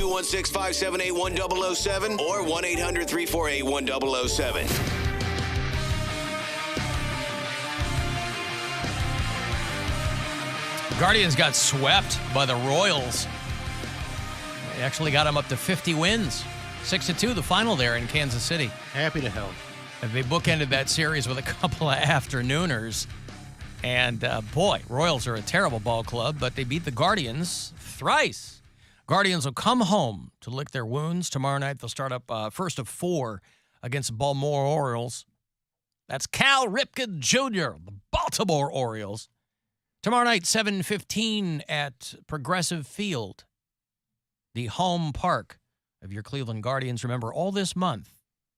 216-578-1007 or 1-800-348-1007. Guardians got swept by the Royals. They actually got them up to 50 wins. 6-2, the final there in Kansas City. Happy to help. And they bookended that series with a couple of afternooners. And, boy, Royals are a terrible ball club, but they beat the Guardians thrice. Guardians will come home to lick their wounds. Tomorrow night they'll start up first of 4 against the Baltimore Orioles. That's Cal Ripken Jr., the Baltimore Orioles. Tomorrow night, 7:15 at Progressive Field, the home park of your Cleveland Guardians. Remember, all this month,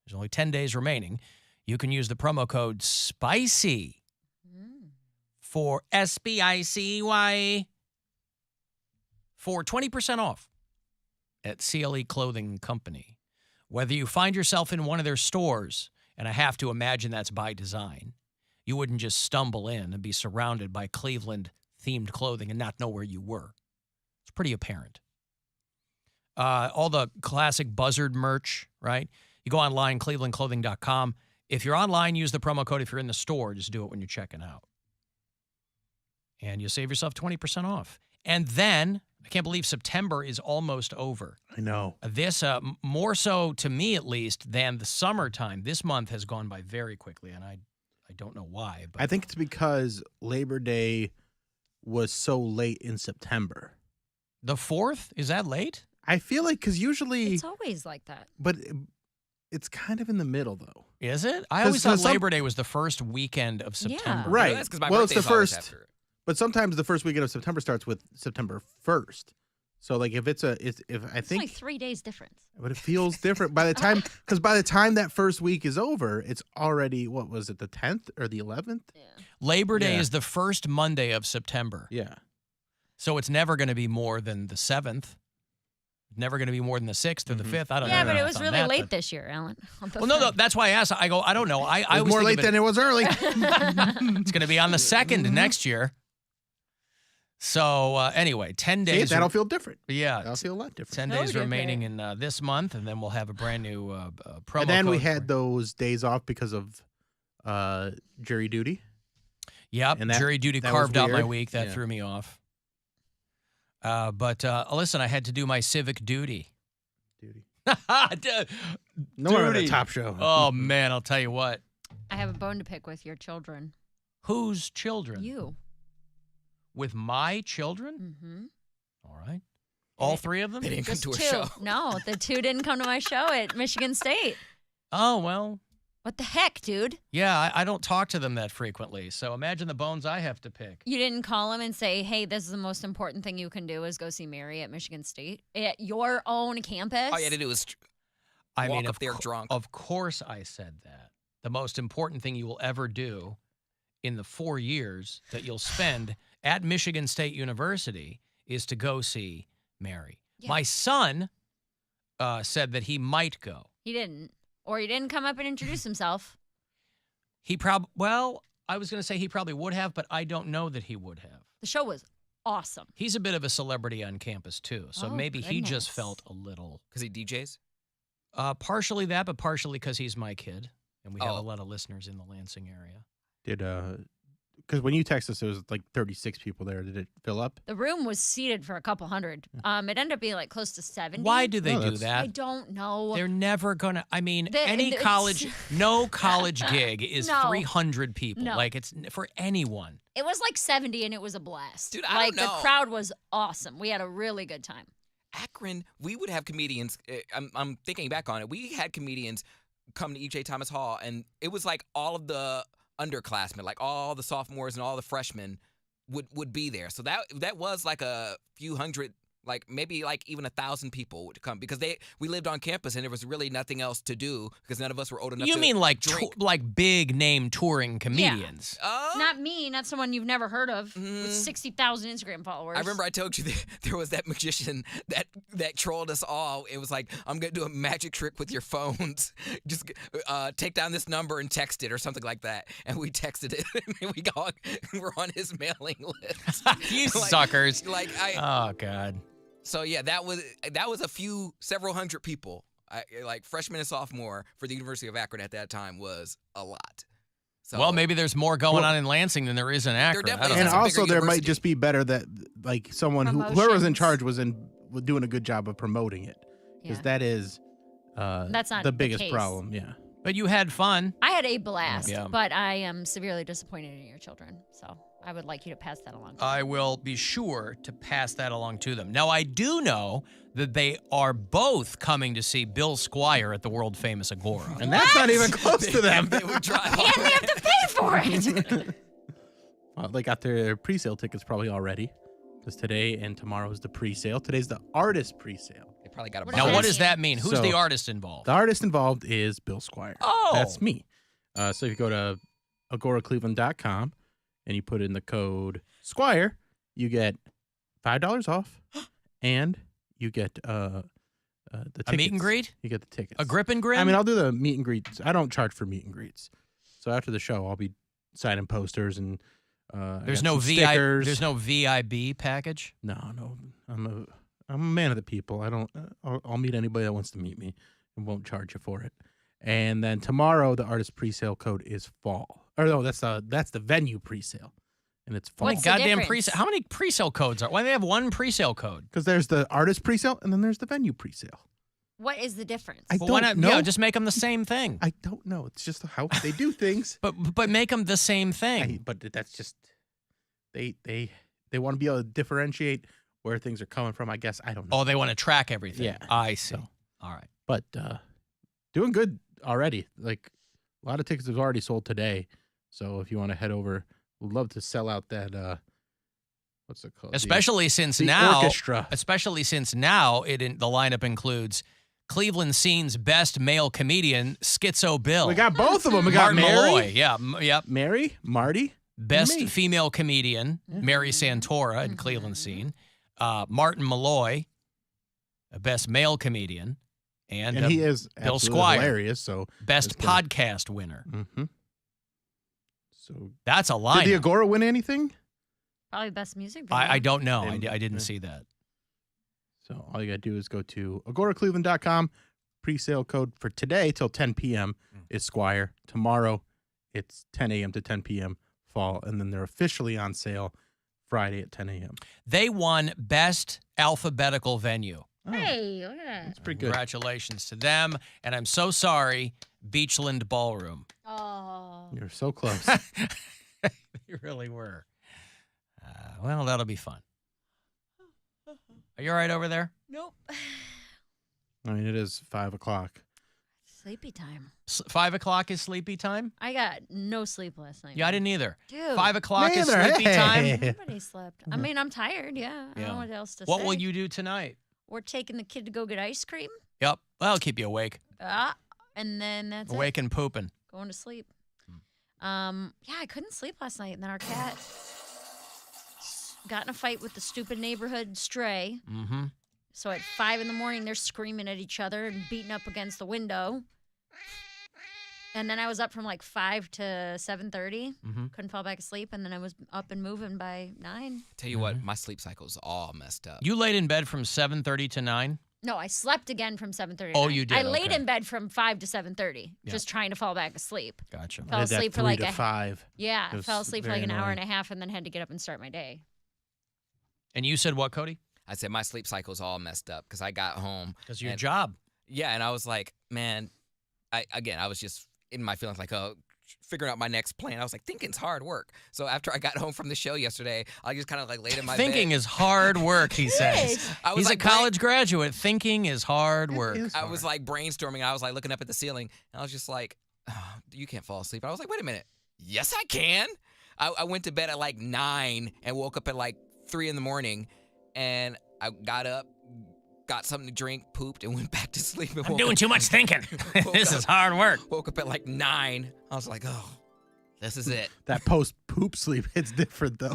there's only 10 days remaining, you can use the promo code SPICY for SPICY for 20% off at CLE Clothing Company. Whether you find yourself in one of their stores, and I have to imagine that's by design, you wouldn't just stumble in and be surrounded by Cleveland-themed clothing and not know where you were. It's pretty apparent. All the classic Buzzard merch, right? You go online, clevelandclothing.com. If you're online, use the promo code. If you're in the store, just do it when you're checking out. And you'll save yourself 20% off. And then, I can't believe September is almost over. I know. This, more so to me at least, than the summertime. This month has gone by very quickly, and I don't know why. But I think it's because Labor Day was so late in September. The 4th? Is that late? I feel like because usually... It's always like that. But it's kind of in the middle, though. Is it? I always thought Labor Day was the first weekend of September. Yeah. Right. That's because my well, it's the birthday's always first. after it. But sometimes the first weekend of September starts with September 1st. So, like, if I It's think... only 3 days difference. But it feels different by the time, because by the time that first week is over, it's already, what was it, the 10th or the 11th? Yeah. Labor Day Yeah. is the first Monday of September. Yeah. So it's never going to be more than the 7th. Never going to be more than the 6th or the 5th. I don't know. Yeah, but it was on really that, late but- this year, Alan. Well, no, that's why I asked. I go, I don't know. I It was always more think late of than it was early. It's going to be on the 2nd next year. So anyway, 10 See, days. that'll feel different. Yeah. That'll feel a lot different. 10 Oh, days okay. remaining in this month, and then we'll have a brand new promo And then we code had for- those days off because of jury duty. Yep, and that- jury duty that was carved out my weird. week. That Yeah. threw me off. But listen, I had to do my civic duty. Duty. Duty. No one on the top show. Oh, man, I'll tell you what. I have a bone to pick with your children. Whose children? You. With my children? Mm-hmm. All right. All 3 of them? They didn't come Just to a 2. show. No, the 2 didn't come to my show at Michigan State. Oh, well, What the heck, dude? yeah, I don't talk to them that frequently. So imagine the bones I have to pick. You didn't call him and say, hey, this is the most important thing you can do is go see Mary at Michigan State at your own campus? All you had to do was I walk mean, up there drunk. Of course I said that. The most important thing you will ever do in the 4 years that you'll spend at Michigan State University is to go see Mary. Yeah. My son said that he might go. He didn't. Or he didn't come up and introduce himself. Well, I was going to say he probably would have, but I don't know that he would have. The show was awesome. He's a bit of a celebrity on campus, too. So Oh, maybe he just goodness. felt a little. Because he DJs? Partially that, but partially because he's my kid. And we have a Oh. lot of listeners in the Lansing area. Did because when you texted us, there was like 36 people there. Did it fill up? The room was seated for a couple hundred. It ended up being like close to 70. Why do they No, do that's- that? I don't know. They're never gonna. I mean, any it's- college, no college gig is No. 300 people. No. Like it's for anyone. It was like 70 and it was a blast. Dude, I like don't know. the crowd was awesome. We had a really good time. Akron, we would have comedians. I'm thinking back on it. We had comedians come to E.J. Thomas Hall, and it was like all of the underclassmen, like all the sophomores and all the freshmen would be there. So that was like a few hundred, like maybe like even 1,000 people would come because we lived on campus and there was really nothing else to do because none of us were old enough You to mean like drink. like big name touring comedians? Not me, not someone you've never heard of Mm-hmm. with 60,000 Instagram followers. I remember I told you that there was that magician that trolled us all. It was like, I'm going to do a magic trick with your phones. Just take down this number and text it or something like that. And we texted it. And we're on his mailing list. You Like- suckers. Like Oh God. So yeah, that was several hundred people. Like freshman and sophomore for the University of Akron at that time was a lot. So, Well, maybe there's more going on in Lansing than there is in Akron. definitely I don't is. know. And It's a bigger also, there might university. just be better that like someone whoever was in Promotions. charge was doing a good job of promoting it, because Yeah. that is That's not the the biggest case. problem. Yeah. But you had fun. I had a blast, Yeah. but I am severely disappointed in your children. So I would like you to pass that along. I will be sure to pass that along to them. Now, I do know that they are both coming to see Bill Squire at the world-famous Agora. And that's not even close to them. They would drive. And they have to pay for it. Well, they got their pre-sale tickets probably already, because today and tomorrow is the pre-sale. Today's the artist pre-sale. They probably got a What Now, does what that does that mean? Who's So- the artist involved? The artist involved is Bill Squire. Oh. That's me. So if you go to agoracleveland.com and you put in the code Squire, you get $5 off, and you get the tickets. A meet and greet? You get the tickets. A grip and grin? I mean, I'll do the meet and greets. I don't charge for meet and greets. So after the show, I'll be signing posters and I there's got no some VI, stickers. there's no VIB package. No. I'm a man of the people. I don't. I'll meet anybody that wants to meet me, and won't charge you for it. And then tomorrow, the artist pre-sale code is fall. Or no, that's the venue pre-sale, and it's fall. What's the Goddamn difference? pre-sale. How many pre-sale codes are? Why do they have one pre-sale code? Because there's the artist pre-sale, and then there's the venue pre-sale. What is the difference? I Well, why don't not? know. Yeah, just make them the same thing. I don't know. It's just how they do things. But make them the same thing. But that's just they want to be able to differentiate where things are coming from. I guess I don't know. Oh, they want to track everything. Yeah. I see. So- All right. But doing good already. Like a lot of tickets have already sold today. So if you want to head over, we'd love to sell out that. What's it called? Especially since the now, orchestra. the lineup includes Cleveland scene's best male comedian, Schizo Bill. We got both of them. We got Martin Mary, Malloy. Yeah. Yep. Mary, Marty, Best me. female comedian, Mary Santora in Cleveland scene. Martin Malloy, best male comedian, and, and he is Bill absolutely Squire. hilarious. So, best that's good. podcast winner. mm-hmm. So That's a did line. the Agora win anything? Probably best music video. I don't know. I And- didn't yeah. see that. So all you got to do is go to agoracleveland.com. Pre-sale code for today till 10 p.m. is Squire. Tomorrow, it's 10 a.m. to 10 p.m. fall. And then they're officially on sale Friday at 10 a.m. They won best alphabetical venue. Oh, Hey, look at that. that's pretty good. Congratulations to them. And I'm so sorry, Beachland Ballroom. Oh. You're so close. They really were. Well, that'll be fun. Are you all right over there? Nope. I mean, it is 5 o'clock. Sleepy time. 5 o'clock is sleepy time? I got no sleep last night. Yeah, I didn't either. Dude. 5 o'clock is Neither. sleepy time? Hey. Everybody slept. I mean, I'm tired. Yeah. I don't know what else to say. What will you do tonight? We're taking the kid to go get ice cream. Yep. Well, I'll keep you awake. And then that's Awake it. and pooping. Going to sleep. Yeah, I couldn't sleep last night. And then our cat got in a fight with the stupid neighborhood stray. Mm-hmm. So at 5 a.m, they're screaming at each other and beating up against the window. And then I was up from like 5 to 7:30. Mm-hmm. Couldn't fall back asleep. And then I was up and moving by 9. Tell you what, my sleep cycle's all messed up. You laid in bed from 7:30 to 9? No, I slept again from 7:30 to Oh, 9. you did, I laid okay. in bed from 5 to 7:30, Yeah. just trying to fall back asleep. Gotcha. Fell I did that asleep for 3 like to 5. Yeah, It I was fell asleep for very like an hour and annoying. a half and then had to get up and start my day. And you said what, Cody? I said my sleep cycle's all messed up because I got home. Because your and- job. Yeah, and I was like, man, I was just in my feelings like, figuring out my next plan. I was like, thinking's hard work. So after I got home from the show yesterday, I just kind of like laid in my Thinking bed. is hard work, he says. Yes. I was He's like a college graduate. Thinking is hard work. It is I was hard. like brainstorming. I was like looking up at the ceiling. And I was just like, oh, you can't fall asleep. I was like, wait a minute. Yes, I can. I went to bed at like 9 and woke up at like 3 in the morning. And I got up, got something to drink, pooped, and went back to sleep. And I'm woke doing up, too much thinking. Woke This up. is hard work. Woke up at like 9. I was like, oh, this is it. That post-poop sleep, it's different, though.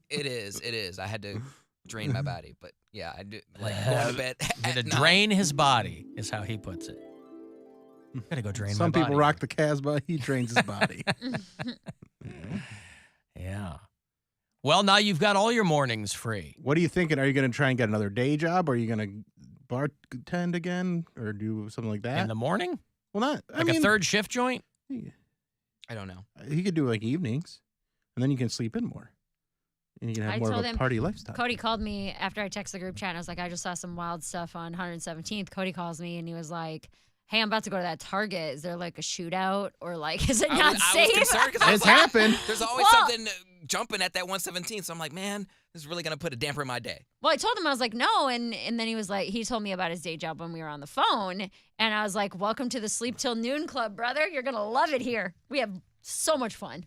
It is. I had to drain my body. But yeah, I did like going to bed Had to at 9. drain his body, is how he puts it. Gotta go drain Some my body. people rock the Casbah. He drains his body. Yeah. Well, now you've got all your mornings free. What are you thinking? Are you going to try and get another day job? Are you going to bartend again or do something like that? In the morning? Well, not. I Like mean, a third shift joint? I don't know. He could do like evenings, and then you can sleep in more. And you can have I more of told a him- party lifestyle. Cody called me after I texted the group chat, and I was like, I just saw some wild stuff on 117th. Cody calls me, and he was like, hey, I'm about to go to that Target. Is there like a shootout or like, is it not I safe? was concerned 'cause I was It's like, happened. There's always Well- something jumping at that 117th. So I'm like, man, this is really going to put a damper in my day. Well, I told him, I was like, no. And then he was like, he told me about his day job when we were on the phone. And I was like, welcome to the Sleep Till Noon Club, brother. You're going to love it here. We have so much fun.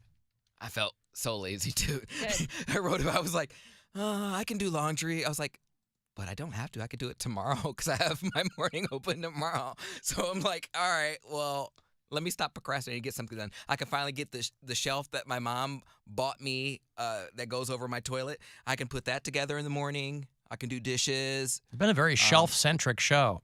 I felt so lazy, too. Good. I wrote about I was like, I can do laundry. I was like, but I don't have to. I could do it tomorrow because I have my morning open tomorrow. So I'm like, all right, well, let me stop procrastinating and get something done. I can finally get the shelf that my mom bought me that goes over my toilet. I can put that together in the morning. I can do dishes. It's been a very shelf-centric show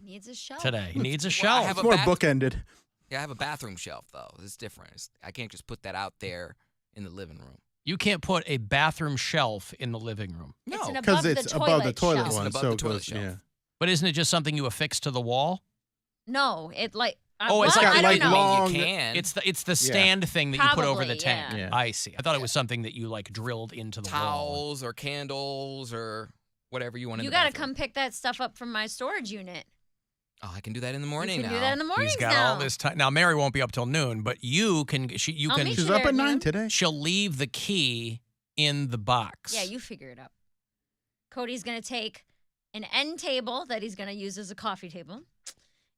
Needs a shelf. today. He needs a Well, I shelf. have It's a more bath- bookended. Yeah, I have a bathroom shelf, though. It's different. I can't just put that out there in the living room. You can't put a bathroom shelf in the living room. No, It's an Because above it's the above the toilet toilet shelf. one. It's above So the it toilet goes, shelf. yeah. But isn't it just something you affix to the wall? No, it like. Oh, it's well, got I don't like know. long- you can. It's the stand thing that you put over the Probably, tank. yeah. I see. I thought it was something that you like drilled into the wall. towels or candles or whatever you want in You the got to bathroom. come pick that stuff up from my storage unit. Oh, I can do that in the morning You can now. do that in the mornings He's got now. all this time. Now Mary won't be up till noon, but you can. I'll can. meet She's you up there at 9 noon. today. She'll leave the key in the box. Yeah, you figure it out. Cody's going to take an end table that he's going to use as a coffee table,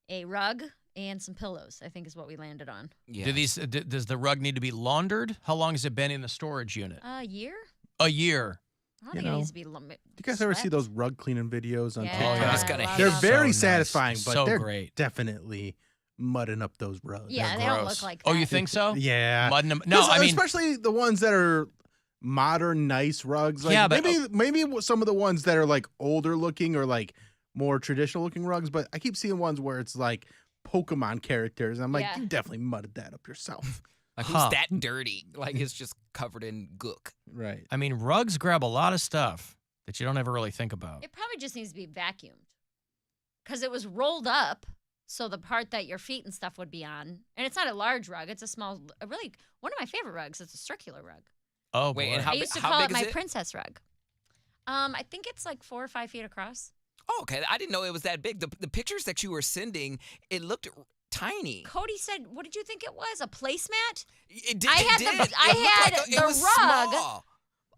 a rug, and some pillows, I think is what we landed on. Yeah. Does the rug need to be laundered? How long has it been in the storage unit? A year? A year. I don't You think it know, needs to be. Do you guys ever see those rug cleaning videos on Yeah, Oh, TikTok? yeah. It's gonna I love hit. They're them. very So nice. satisfying, but So they're great. definitely mudding up those rugs. Yeah, They're they don't gross. look like Oh, that. you think so? Yeah. Mudding them. No, 'Cause, I mean, especially the ones that are modern, nice rugs. Like Yeah, but- maybe some of the ones that are like older looking or like more traditional looking rugs. But I keep seeing ones where it's like Pokemon characters. I'm like, Yeah. you definitely mudded that up yourself. Like, Huh. who's that dirty? Like, it's just covered in gook. Right. I mean, rugs grab a lot of stuff that you don't ever really think about. It probably just needs to be vacuumed because it was rolled up. So the part that your feet and stuff would be on, and it's not a large rug. It's a small, really one of my favorite rugs. It's a circular rug. Oh, Wait, boy. and how I used to how call big it is my it? princess rug. I think it's like 4 or 5 feet across. Oh, okay. I didn't know it was that big. The pictures that you were sending, it looked tiny. Cody said, "What did you think it was? A placemat It did. I it had did. the- It I looked had like the it was rug small.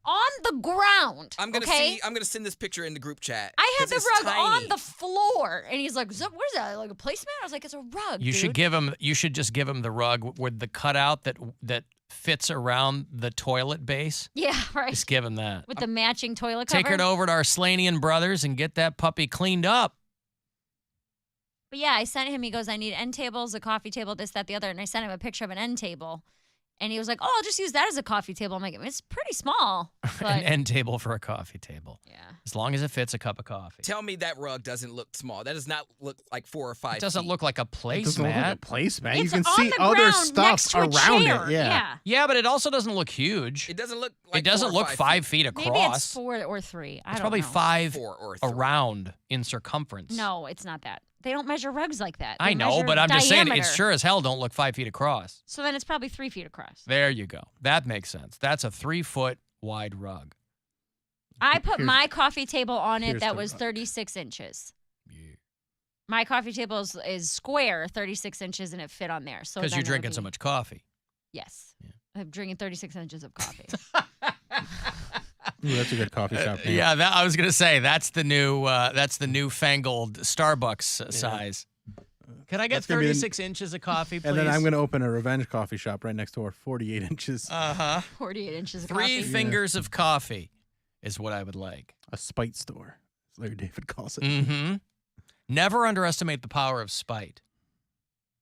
on the ground?" I'm gonna okay? see. I'm gonna send this picture in the group chat. I had 'cause the it's rug tiny. on the floor, and he's like, "What is that? Like a placemat?" I was like, "It's a rug." You should dude." give him. You should just give him the rug with the cutout that fits around the toilet base. Yeah, right. Just give him that. With the matching toilet cover. Take it over to our Slanian brothers and get that puppy cleaned up. But yeah, I sent him. He goes, "I need end tables, a coffee table, this, that, the other." And I sent him a picture of an end table, and he was like, "Oh, I'll just use that as a coffee table." I'm like, "It's pretty small." An But end table for a coffee table, yeah. as long as it fits a cup of coffee. Tell me that rug doesn't look small. That does not look like 4 or 5. It doesn't feet. look like a It doesn't look like a placemat. placemat. You It's can on see the other ground stuff next to a around chair. it. Yeah. Yeah, but it also doesn't look huge. It doesn't look like It doesn't 4 or look 5 5 feet across. Maybe it's 4 or 3. I It's don't probably know. 5 4 or 3. around in circumference. No, it's not that. They don't measure rugs like that. I They know, measure but I'm just saying, it diameter. sure as hell don't look 5 feet across. So then it's probably 3 feet across. There you go. That makes sense. That's a 3-foot wide rug. I put Here's- my coffee table on it here's that the was rug. 36 inches. Yeah. My coffee table is square, 36 inches, and it fit on there. So Because then you're it would drinking so be- much coffee. Yes. Yeah. I'm drinking 36 inches of coffee. Ooh, that's a good coffee shop name. Yeah, I was gonna say that's the newfangled Starbucks size. Can I get That's gonna be the- 36 inches of coffee, please? And then I'm going to open a revenge coffee shop right next door, 48 inches. 48 inches of 3 coffee. fingers of coffee is what I would like. A spite store, as Larry David calls it. Mm-hmm. Never underestimate the power of spite.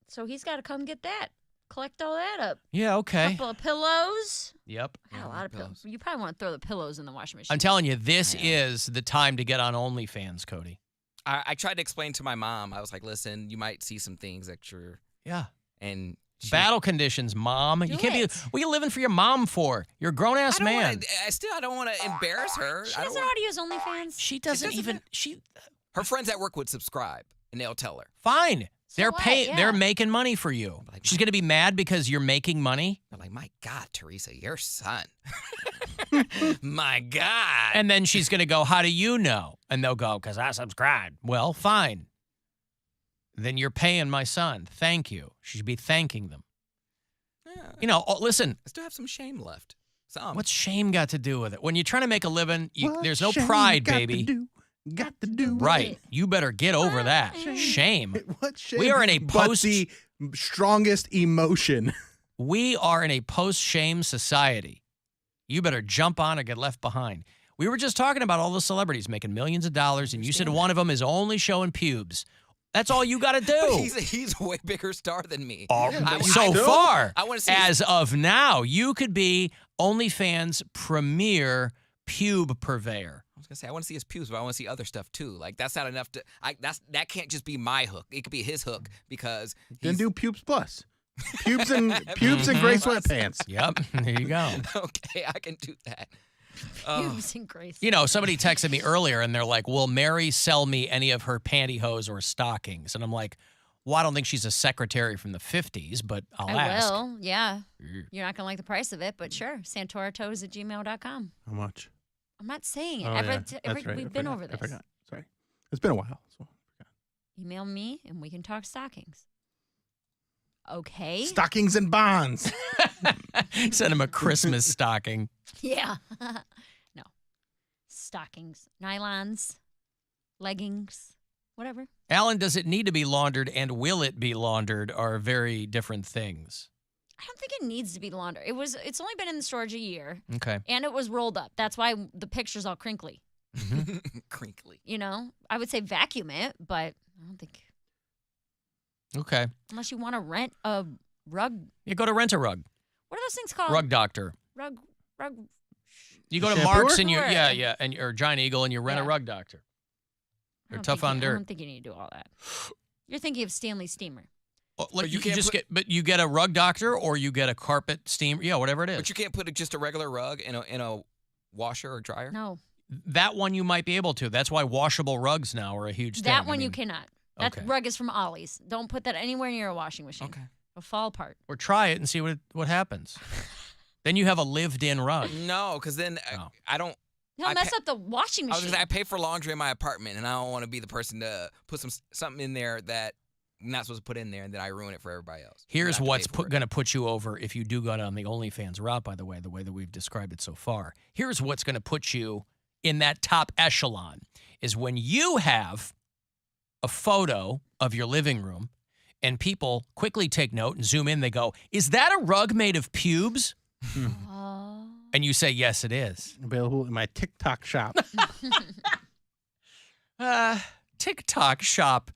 So he's got to come get that. Collect all that up. Yeah, okay. Couple of pillows. Yep. I got Yeah, a lot of pillows. pillows. You probably want to throw the pillows in the washing machine. I'm telling you, this Yeah. is the time to get on OnlyFans, Cody. I tried to explain to my mom. I was like, listen, you might see some things that you're, Yeah. and Battle conditions, Mom. You can't be. What are you living for your mom for? You're a grown ass man. I don't want to embarrass her. She doesn't know how to use OnlyFans. She doesn't even. Her friends at work would subscribe, and they'll tell her. Fine. They're what? paying. Yeah. They're making money for you. She's gonna be mad because you're making money. I'm like, my God, Teresa, your son. My God. And then she's gonna go, "How do you know?" And they'll go, "Because I subscribed." Well, fine. Then you're paying my son. Thank you. She should be thanking them. Yeah. Listen. I still have some shame left. What's shame got to do with it? When you're trying to make a living, there's no shame pride, got baby. Got to do. Right. You better get over that. Shame. What shame? We are in a But the strongest emotion. We are in a post-shame society. You better jump on or get left behind. We were just talking about all the celebrities making millions of dollars, and you said one of them is only showing pubes. That's all you got to do. But he's a way bigger star than me. So far, I want to see as of now, you could be OnlyFans' premier pube purveyor. I was gonna say I want to see his pubes, but I want to see other stuff too. Like that's not enough to. That can't just be my hook. It could be his hook because. Then do pubes plus. Pubes and gray sweatpants. Yep, there you go. Okay, I can do that. Pubes and gray. Somebody texted me earlier, and they're like, "Will Mary sell me any of her pantyhose or stockings?" And I'm like, "Well, I don't think she's a secretary from the 50s, but I'll ask." I will, yeah. You're not going to like the price of it, but sure. SantoraToes@gmail.com. How much? I'm not saying it. Oh, that's right. We've been over this. I forgot. Sorry. It's been a while. So I forgot. Email me, and we can talk stockings. Okay. Stockings and bonds. Send him a Christmas stocking. Yeah. No. Stockings, nylons, leggings, whatever. Alan, does it need to be laundered and will it be laundered are very different things. I don't think it needs to be laundered. It's only been in the storage a year. Okay. And it was rolled up. That's why the picture's all crinkly. Crinkly. I would say vacuum it, but I don't think. Okay. Unless you want to rent a rug. You go to Rent a Rug. What are those things called? Rug Doctor. Rug. You go to Shampooer? Mark's and or Giant Eagle and you rent a Yeah. Rug Doctor. I They're don't tough think on I dirt. don't think you need to do all that. You're thinking of Stanley Steamer. Like But you you can't just put- but you get a Rug Doctor or you get a carpet steam, whatever it is. But you can't put just a regular rug in a washer or dryer. No, That one you might be able to. That's why washable rugs now are a huge thing. that one you cannot. That okay. rug is from Ollie's. Don't put that anywhere near a washing machine. Okay. It'll fall apart. Or try it and see what happens. Then you have a lived-in rug. No, because then I don't. He'll mess up the washing I was machine. gonna say I pay for laundry in my apartment, and I don't want to be the person to put something in there that I'm not supposed to put in there, and then I ruin it for everybody else. Here's I have to what's pay for it. going to put you over if you do go down the OnlyFans route, by the way that we've described it so far. Here's what's going to put you in that top echelon is when you have a photo of your living room and people quickly take note and zoom in. They go, "Is that a rug made of pubes?" Oh. And you say, "Yes, it is." Available in my TikTok shop. TikTok shop.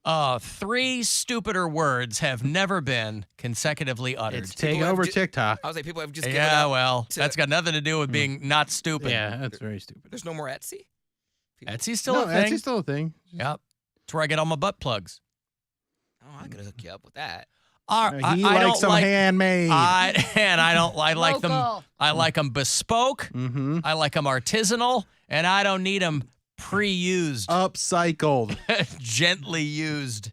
3 stupider words have never been consecutively uttered. It's taking People have over ju- TikTok. I was like, people have just given Yeah, up well, to- that's got nothing to do with being not stupid. Yeah, that's very stupid. There's no more Etsy. Etsy's still No, a thing. Etsy's still a thing. Yep. That's where I get all my butt plugs. Oh, I could hook you up with that. He I likes don't some like, handmade. I like them. Local. I like them bespoke. Mm-hmm. I like them artisanal, and I don't need them pre-used, Upcycled. gently used.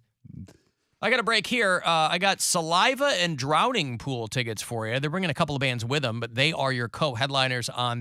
I got a break here. I got Saliva and Drowning Pool tickets for you. They're bringing a couple of bands with them, but they are your co-headliners on